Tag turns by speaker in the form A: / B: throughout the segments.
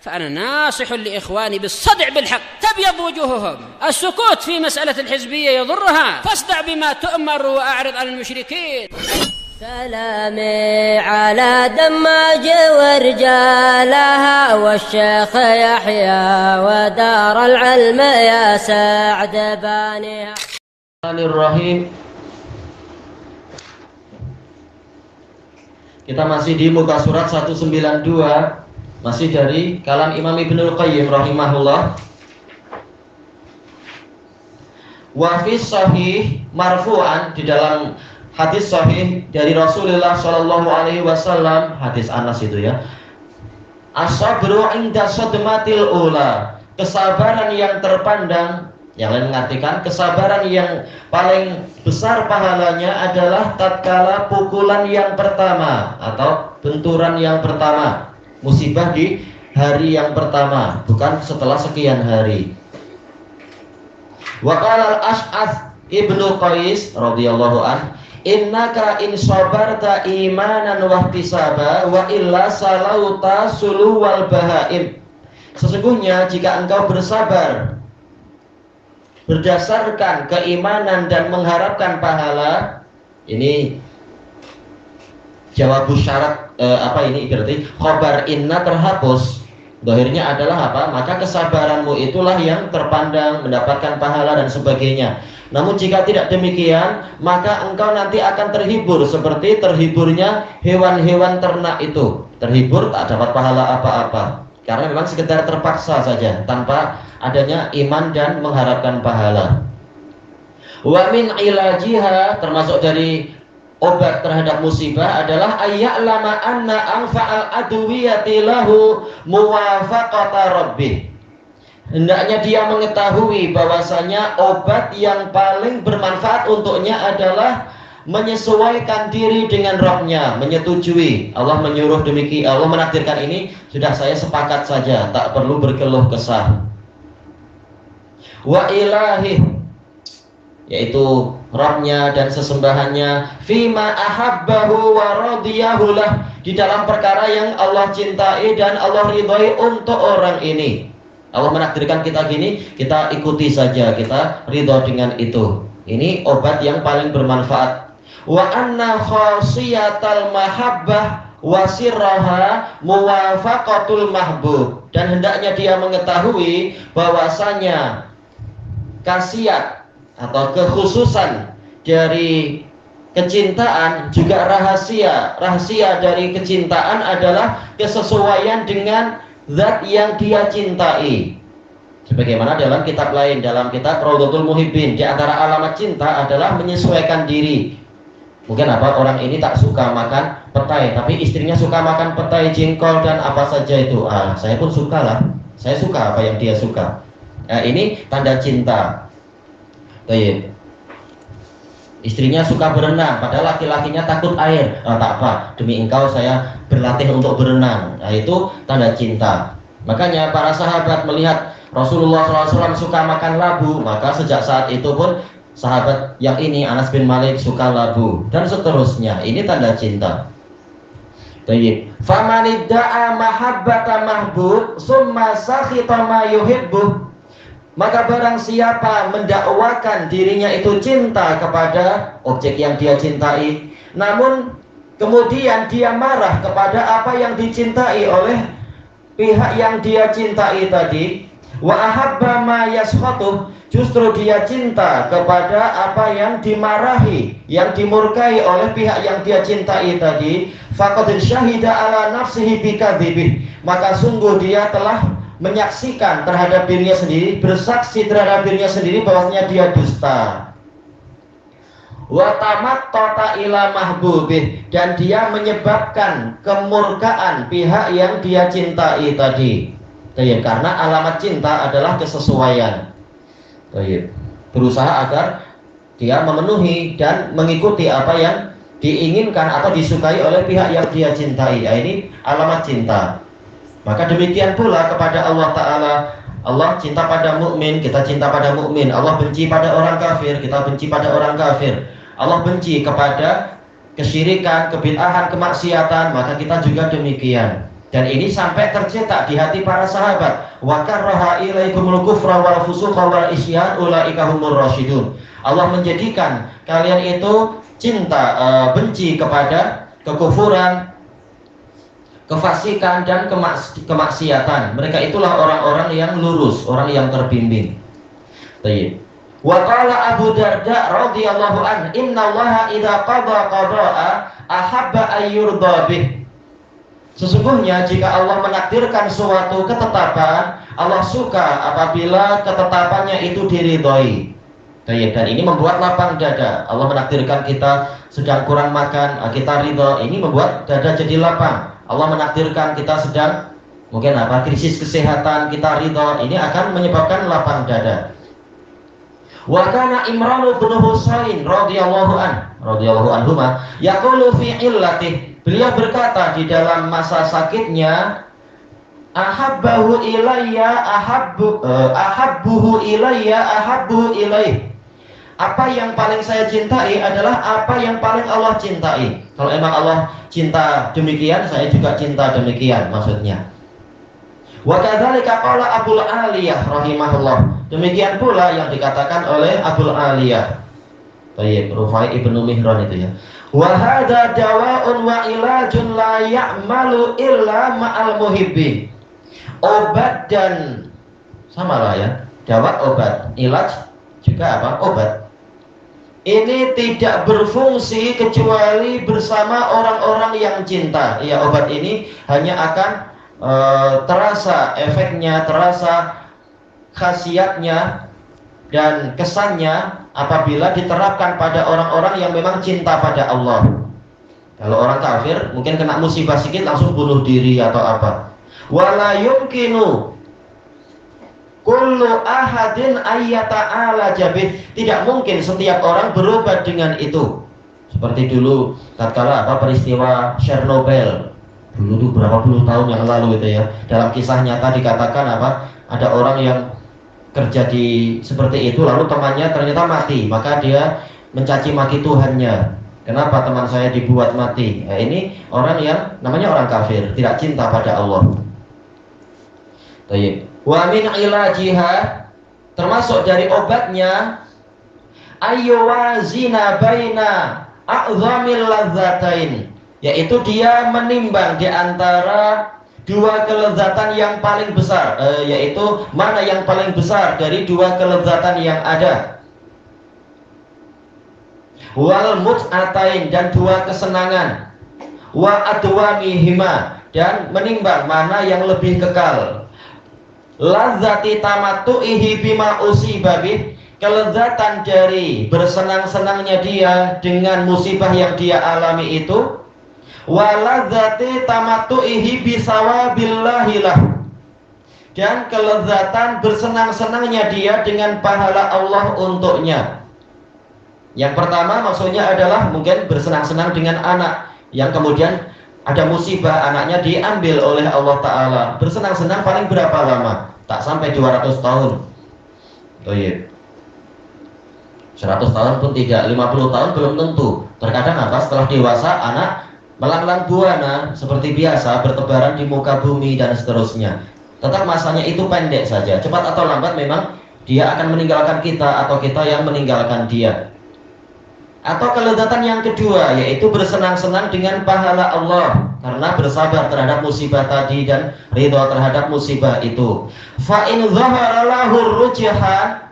A: فأنا ناصح لإخواني بالصدع بالحق تبيض وجوههم. السكوت في مسألة الحزبية يضرها، فاصدع بما تؤمر وأعرض عن المشركين.
B: سلامي على دماج ورجالها والشيخ يحيى ودار العلم يا سعد بانيها.
C: Bismillahirrahmanirrahim. Kita masih di muka surat 192, masih dari kalam Imam Ibnul Qayyim rahimahullah. Wa fi sahih marfu'an, di dalam hadis sahih dari Rasulullah Shallallahu Alaihi Wasallam, hadis Anas itu ya. As-sabru inda sadmatil ula, kesabaran yang terpandang. Yang lain mengartikan kesabaran yang paling besar pahalanya adalah tatkala pukulan yang pertama atau benturan yang pertama, musibah di hari yang pertama, bukan setelah sekian hari. Wa qala al-Ash'ath Ibnu Qais radhiyallahu an, innaka in sabarta imanan wa ihtisaba wa illa salauta suluwal bahaim. Sesungguhnya jika engkau bersabar berdasarkan keimanan dan mengharapkan pahala, ini jawab syarat ini berarti khobar inna terhapus, dohirnya adalah apa? Maka kesabaranmu itulah yang terpandang mendapatkan pahala dan sebagainya. Namun jika tidak demikian, maka engkau nanti akan terhibur seperti terhiburnya hewan-hewan ternak itu. Terhibur tak dapat pahala apa-apa, karena memang sekedar terpaksa saja tanpa adanya iman dan mengharapkan pahala. Wa min ilajiha, termasuk dari obat terhadap musibah adalah ayya'lama anna anfa'al adwiyati lahu muwafaqata rabbih. Hendaknya dia mengetahui bahwasanya obat yang paling bermanfaat untuknya adalah menyesuaikan diri dengan Rabb-nya, menyetujui. Allah menyuruh demikian, Allah menakdirkan ini, sudah saya sepakat saja, tak perlu berkeluh kesah. Wa ilahi, yaitu Rabb-nya dan sesembahannya, fima ahabbahu wa radiyahu lah, di dalam perkara yang Allah cintai dan Allah ridhai untuk orang ini. Allah menakdirkan kita gini, kita ikuti saja, kita ridho dengan itu. Ini obat yang paling bermanfaat. Wa anna khasiyatal mahabbah wa sirraha muwafaqatul mahbub, dan hendaknya dia mengetahui bahwasanya khasiat atau kekhususan dari kecintaan juga rahasia dari kecintaan adalah kesesuaian dengan zat yang dia cintai. Sebagaimana dalam kitab lain, dalam kitab Raudhatul Muhibbin, di antara alamat cinta adalah menyesuaikan diri. Mungkin apa, orang ini tak suka makan petai, tapi istrinya suka makan petai, jengkol dan apa saja itu. Saya pun suka lah, saya suka apa yang dia suka. Ini tanda cinta. Baik. Istrinya suka berenang, padahal laki-lakinya takut air. Tak apa, demi engkau saya berlatih untuk berenang. Itu tanda cinta. Makanya para sahabat melihat Rasulullah SAW suka makan labu, maka sejak saat itu pun sahabat yang ini, Anas bin Malik, suka labu dan seterusnya. Ini tanda cinta. Baik. Famanidda'a mahabbata mahbub summa sakhita ma yuhibbu, maka barang siapa mendakwakan dirinya itu cinta kepada objek yang dia cintai, namun kemudian dia marah kepada apa yang dicintai oleh pihak yang dia cintai tadi, wa ahabba ma yaskhatu, justru dia cinta kepada apa yang dimarahi, yang dimurkai oleh pihak yang dia cintai tadi, faqad syahida ala nafsihi bikadzibih, maka sungguh dia telah menyaksikan terhadap dirinya sendiri, bersaksi terhadap dirinya sendiri bahwasanya dia dusta. Wa tamattata ila mahbubih, dan dia menyebabkan kemurkaan pihak yang dia cintai tadi. Karena alamat cinta adalah kesesuaian. Berusaha agar dia memenuhi dan mengikuti apa yang diinginkan atau disukai oleh pihak yang dia cintai. Ini alamat cinta. Maka demikian pula kepada Allah Ta'ala. Allah cinta pada mukmin, kita cinta pada mukmin. Allah benci pada orang kafir, kita benci pada orang kafir. Allah benci kepada kesyirikan, kebid'ahan, kemaksiatan, maka kita juga demikian. Dan ini sampai tercetak di hati para sahabat. Wa karraha ilaikumul kufra wal fusuqa wal isyan ulaika humur rasyidun. Allah menjadikan kalian itu cinta, benci kepada kekufuran, kefasikan dan kemaksiatan. Mereka itulah orang-orang yang lurus, orang yang terbimbing. Baik. Wa qala Abu Darda radhiyallahu anhu, "Innallaha idza qada qada'a ahabba ayyurda bih." Sesungguhnya jika Allah menakdirkan suatu ketetapan, Allah suka apabila ketetapannya itu diridhoi. Dan ini membuat lapang dada. Allah menakdirkan kita sedang kurang makan, kita ridho. Ini membuat dada jadi lapang. Allah menakdirkan kita sedang mungkin krisis kesehatan, kita ridho. Ini akan menyebabkan lapang dada. Wa kana Imran bin Husain radhiyallahu anhuma yaqulu fi illatih. Beliau berkata di dalam masa sakitnya, ahabbuhu ilayya ahabbuhu ilaih. Apa yang paling saya cintai adalah apa yang paling Allah cintai. Kalau emang Allah cinta demikian, saya juga cinta demikian maksudnya. Wa kadzalika qala Abul Aliyah rahimahullah. Demikian pula yang dikatakan oleh Abul Aliyah. Baik, Rufai ibnu Mihran itu ya. Wa hadza dawa'un wa ilajun la ya'malu illa ma'al muhibbi. Obat dan sama lah ya. Dawa obat, ilaj juga obat. Ini tidak berfungsi kecuali bersama orang-orang yang cinta. Ya, obat ini hanya akan terasa efeknya, terasa khasiatnya dan kesannya apabila diterapkan pada orang-orang yang memang cinta pada Allah. Kalau orang kafir mungkin kena musibah sedikit langsung bunuh diri atau apa. Wala yumkinu kullu ahadin ayyata'ala jabih. Tidak mungkin setiap orang berobat dengan itu. Seperti dulu tatkala peristiwa Chernobyl. Dulu itu berapa puluh tahun yang lalu itu ya. Dalam kisah nyata dikatakan ada orang yang kerja di seperti itu, lalu temannya ternyata mati, maka dia mencaci maki Tuhannya. Kenapa teman saya dibuat mati? Ini orang yang namanya orang kafir, tidak cinta pada Allah. Baik. Wa min ilajiha, termasuk dari obatnya, ayyuwazina baina a'zamil ladzatain, yaitu dia menimbang di antara dua kelezatan yang paling besar, yaitu mana yang paling besar dari dua kelezatan yang ada. Wal mut'atain, dan dua kesenangan. Wa adwamihima, dan menimbang mana yang lebih kekal. Lazati tamattu'ihi bima usiba bih, kelezatan dari bersenang-senangnya dia dengan musibah yang dia alami itu. Waladzati tamattu'ihi bisawabillahilah, dan kelezatan bersenang-senangnya dia dengan pahala Allah untuknya. Yang pertama maksudnya adalah mungkin bersenang-senang dengan anak yang kemudian ada musibah, anaknya diambil oleh Allah Ta'ala. Bersenang-senang paling berapa lama? Tak sampai 200 tahun. Oh iya, 100 tahun pun tidak, 50 tahun belum tentu. Terkadang setelah dewasa anak melanglang buana seperti biasa, bertebaran di muka bumi dan seterusnya. Tetap masanya itu pendek saja. Cepat atau lambat memang dia akan meninggalkan kita atau kita yang meninggalkan dia. Atau kelezatan yang kedua, yaitu bersenang-senang dengan pahala Allah karena bersabar terhadap musibah tadi dan ridho terhadap musibah itu. Fa in dhahara lahu rujhan,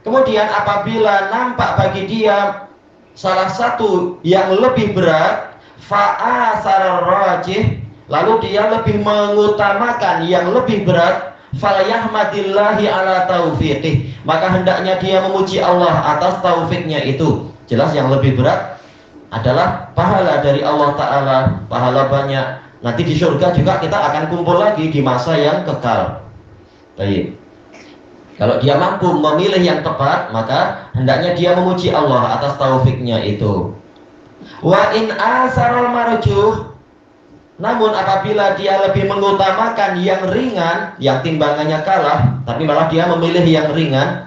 C: kemudian apabila nampak bagi dia salah satu yang lebih berat, fa'asar rajih, lalu dia lebih mengutamakan yang lebih berat, falyahmadillahi ala taufiqih, maka hendaknya dia memuji Allah atas taufiknya itu. Jelas yang lebih berat adalah pahala dari Allah Ta'ala, pahala banyak. Nanti di surga juga kita akan kumpul lagi di masa yang kekal. Baik. Kalau dia mampu memilih yang tepat, maka hendaknya dia memuji Allah atas taufiknya itu. Wa in asarul marjuh, namun apabila dia lebih mengutamakan yang ringan, yang timbangannya kalah, tapi malah dia memilih yang ringan,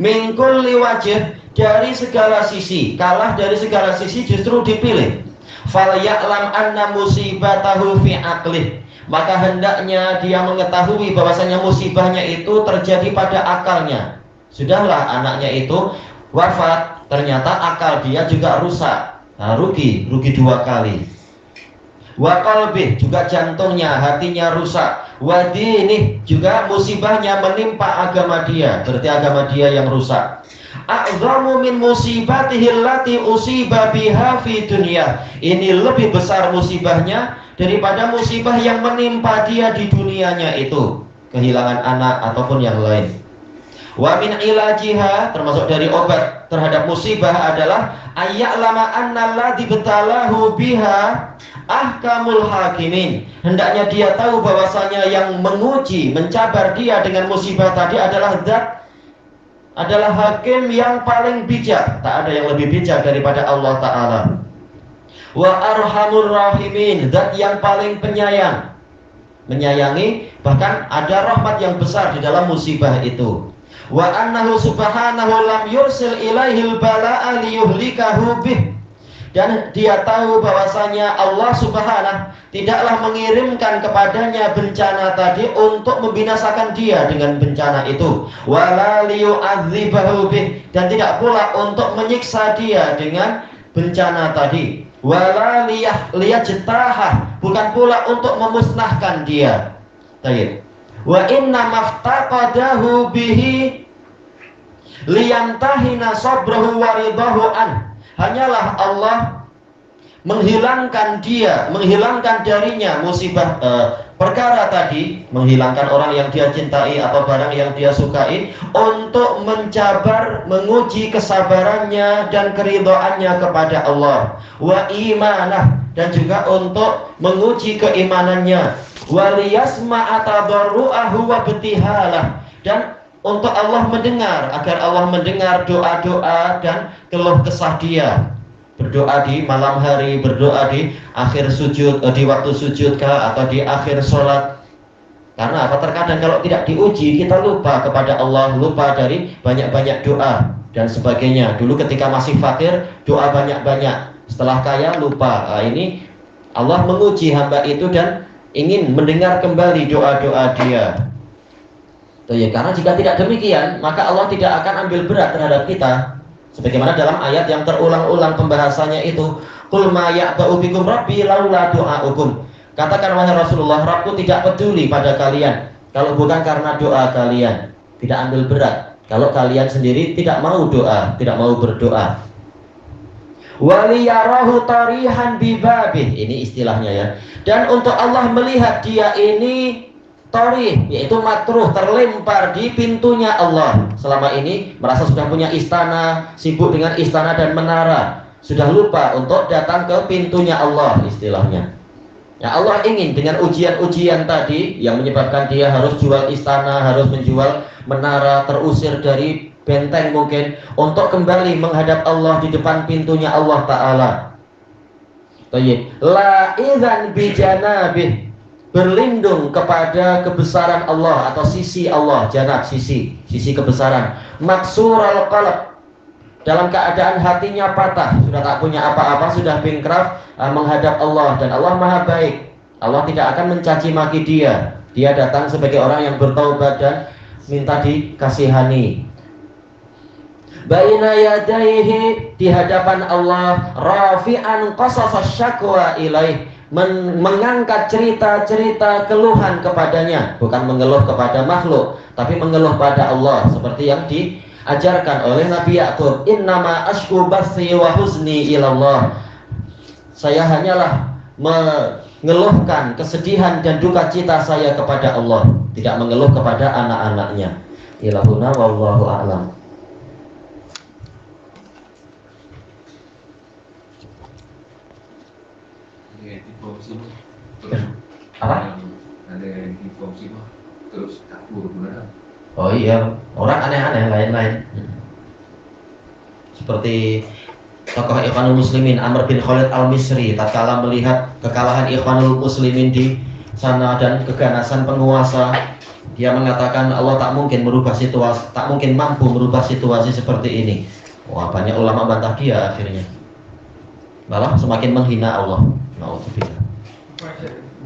C: min kulli wajh, dari segala sisi, kalah dari segala sisi justru dipilih. Fal ya'lam anna musibatahu fi aqlih, maka hendaknya dia mengetahui bahwasanya musibahnya itu terjadi pada akalnya. Sudahlah anaknya itu wafat, ternyata akal dia juga rusak. Nah, rugi 2 kali. Wa qalbih, juga jantungnya, hatinya rusak. Wa dinih, juga musibahnya menimpa agama dia, berarti agama dia yang rusak. A'zamu min musibatihi allati usiba biha fi dunya. Ini lebih besar musibahnya daripada musibah yang menimpa dia di dunianya itu, kehilangan anak ataupun yang lain. Wa min ilajiha, termasuk dari obat terhadap musibah adalah ayya'lama annalladzi batalahu biha ahkamul hakimin. Hendaknya dia tahu bahwasanya yang menguji, mencabar dia dengan musibah tadi adalah hakim yang paling bijak. Tak ada yang lebih bijak daripada Allah Ta'ala. Wa arhamur rahimin, zat yang paling penyayang, menyayangi, bahkan ada rahmat yang besar di dalam musibah itu. Wa annahu subhanahu lam yursil ilaihil bala'a liyuhlikahu bih. Dan dia tahu bahwasanya Allah Subhanahu tidaklah mengirimkan kepadanya bencana tadi untuk membinasakan dia dengan bencana itu. Wala liyu'adzibahu bih, dan tidak pula untuk menyiksa dia dengan bencana tadi. Wala liyajtahah, bukan pula untuk memusnahkan dia. Baik. Wa inna maftaqadahu bihi liyantahina sabrahu wa ridahu an. Hanyalah Allah menghilangkan darinya musibah perkara tadi, menghilangkan orang yang dia cintai atau barang yang dia sukai, untuk mencabar, menguji kesabarannya dan keridhaannya kepada Allah. Wa imanah, dan juga untuk menguji keimanannya. Wa liyasma'a tadarru'ahu wa btihalah, dan untuk Allah mendengar, agar Allah mendengar doa-doa dan keluh kesah dia. Berdoa di malam hari, berdoa di akhir sujud, di waktu sujud kah, atau di akhir sholat. Karena apa? Terkadang kalau tidak diuji, kita lupa kepada Allah, lupa dari banyak-banyak doa dan sebagainya. Dulu ketika masih fakir, doa banyak-banyak. Setelah kaya, lupa. Nah, ini Allah menguji hamba itu dan ingin mendengar kembali doa-doa dia. Ya, karena jika tidak demikian, maka Allah tidak akan ambil berat terhadap kita. Sebagaimana dalam ayat yang terulang-ulang pembahasannya itu, qul ma ya'ba'u bikum rabbi laula du'aukum. Katakan wahai Rasulullah, Rabbku tidak peduli pada kalian kalau bukan karena doa kalian. Tidak ambil berat kalau kalian sendiri tidak mau doa, tidak mau berdoa. Waliyarahu tarihan bibabih, ini istilahnya ya. Dan untuk Allah melihat dia ini tarih, yaitu makruh, terlempar di pintunya Allah. Selama ini merasa sudah punya istana, sibuk dengan istana dan menara, sudah lupa untuk datang ke pintunya Allah, istilahnya. Ya, Allah ingin dengan ujian-ujian tadi yang menyebabkan dia harus jual istana, harus menjual menara, terusir dari benteng mungkin, untuk kembali menghadap Allah di depan pintunya Allah Ta'ala. La idzan bijanabih, berlindung kepada kebesaran Allah atau sisi Allah, janab, sisi kebesaran. Maksural qalb, dalam keadaan hatinya patah, sudah tak punya apa-apa, sudah bingkraf menghadap Allah, dan Allah Maha Baik. Allah tidak akan mencaci maki dia. Dia datang sebagai orang yang bertaubat dan minta dikasihani. Baina yadaihi, di hadapan Allah, rafi'an qasasas syakwa ilaih, mengangkat cerita-cerita keluhan kepadanya, bukan mengeluh kepada makhluk, tapi mengeluh pada Allah, seperti yang diajarkan oleh Nabi Ya'qub, innama ashku bathi wa huzni ilallah. Saya hanyalah mengeluhkan kesedihan dan duka cita saya kepada Allah, tidak mengeluh kepada anak-anaknya. Ilahuna wallahu a'lam. Apa?
D: Ada yang dikorupsi terus kabur benar.
C: Oh iya, orang aneh-aneh lain-lain. Seperti tokoh Ikhwanul Muslimin Amr bin Khalid Al-Misri, tatkala melihat kekalahan Ikhwanul Muslimin di sana dan keganasan penguasa, dia mengatakan Allah tak mungkin merubah situasi, tak mungkin mampu merubah situasi seperti ini. Wah, banyak ulama bantah dia akhirnya. Malah semakin menghina Allah. Nauzubillah.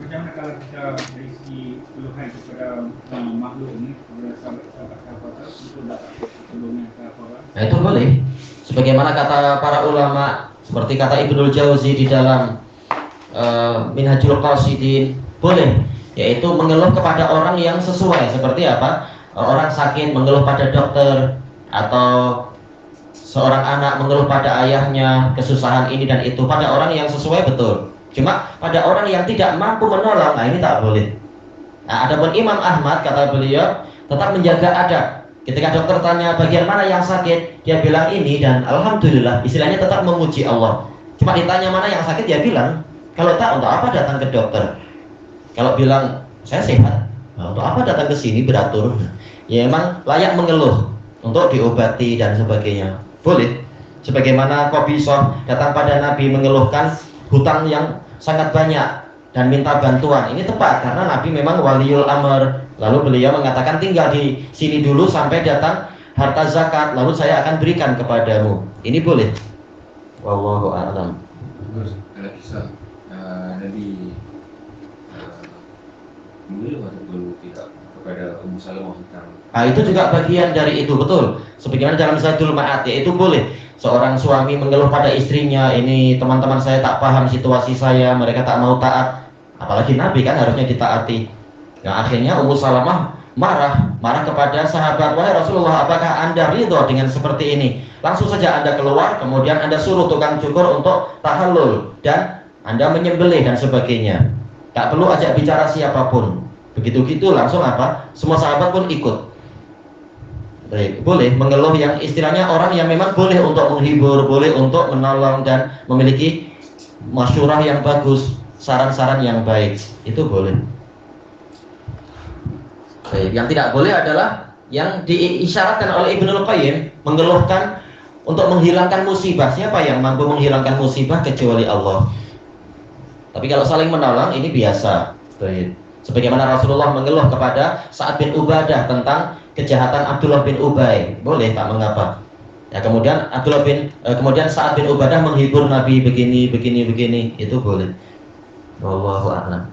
E: Bagaimana kalau kita berisi keluhan kepada makhluk ini, kepada sahabat-sahabat itu dapat sebelumnya ke orang?
C: Nah, itu boleh. Sebagaimana kata para ulama, seperti kata Ibnul Jauzi di dalam Minhajul Qasidin, boleh, yaitu mengeluh kepada orang yang sesuai. Seperti apa? Orang sakit mengeluh pada dokter, atau seorang anak mengeluh pada ayahnya kesusahan ini dan itu, pada orang yang sesuai, betul. Cuma pada orang yang tidak mampu menolong, nah ini tak boleh. Nah, adapun Imam Ahmad, kata beliau, tetap menjaga adab. Ketika dokter tanya bagian mana yang sakit, dia bilang ini, dan alhamdulillah, istilahnya tetap memuji Allah. Cuma ditanya mana yang sakit, dia bilang, kalau tak, untuk apa datang ke dokter? Kalau bilang saya sehat, nah, untuk apa datang ke sini beratur? Ya emang layak mengeluh untuk diobati dan sebagainya. Boleh. Sebagaimana Qabisah datang pada Nabi mengeluhkan hutang yang sangat banyak dan minta bantuan. Ini tepat karena Nabi memang waliul amr. Lalu beliau mengatakan tinggal di sini dulu sampai datang harta zakat, lalu saya akan berikan kepadamu. Ini boleh. Wallahu a'lam.
D: Terus ada kisah Nabi mengeluh ataupun tidak kepada Ummu Salamah tentang.
C: Nah, itu juga bagian dari itu, betul. Sebagaimana dalam Zadul Ma'ad, itu boleh. Seorang suami mengeluh pada istrinya, ini teman-teman saya tak paham situasi saya, mereka tak mau taat. Apalagi Nabi kan harusnya ditaati. Yang akhirnya Ummu Salamah marah kepada sahabat, wahai Rasulullah, apakah Anda ridho dengan seperti ini? Langsung saja Anda keluar, kemudian Anda suruh tukang cukur untuk tahallul, dan Anda menyembelih dan sebagainya. Tak perlu ajak bicara siapapun. Begitu-gitu langsung apa? Semua sahabat pun ikut. Baik, boleh mengeluh yang istilahnya orang yang memang boleh untuk menghibur, boleh untuk menolong dan memiliki masyurah yang bagus, saran-saran yang baik, itu boleh. Baik, yang tidak boleh adalah yang diisyaratkan oleh Ibnul Qayyim, mengeluhkan untuk menghilangkan musibah. Siapa yang mampu menghilangkan musibah kecuali Allah? Tapi kalau saling menolong ini biasa. Baik. Sebagaimana Rasulullah mengeluh kepada Sa'ad bin Ubadah tentang kejahatan Abdullah bin Ubay, boleh, tak mengapa. Ya, kemudian Sa'ad bin Ubadah menghibur Nabi begini, itu boleh. Wallahu a'lam.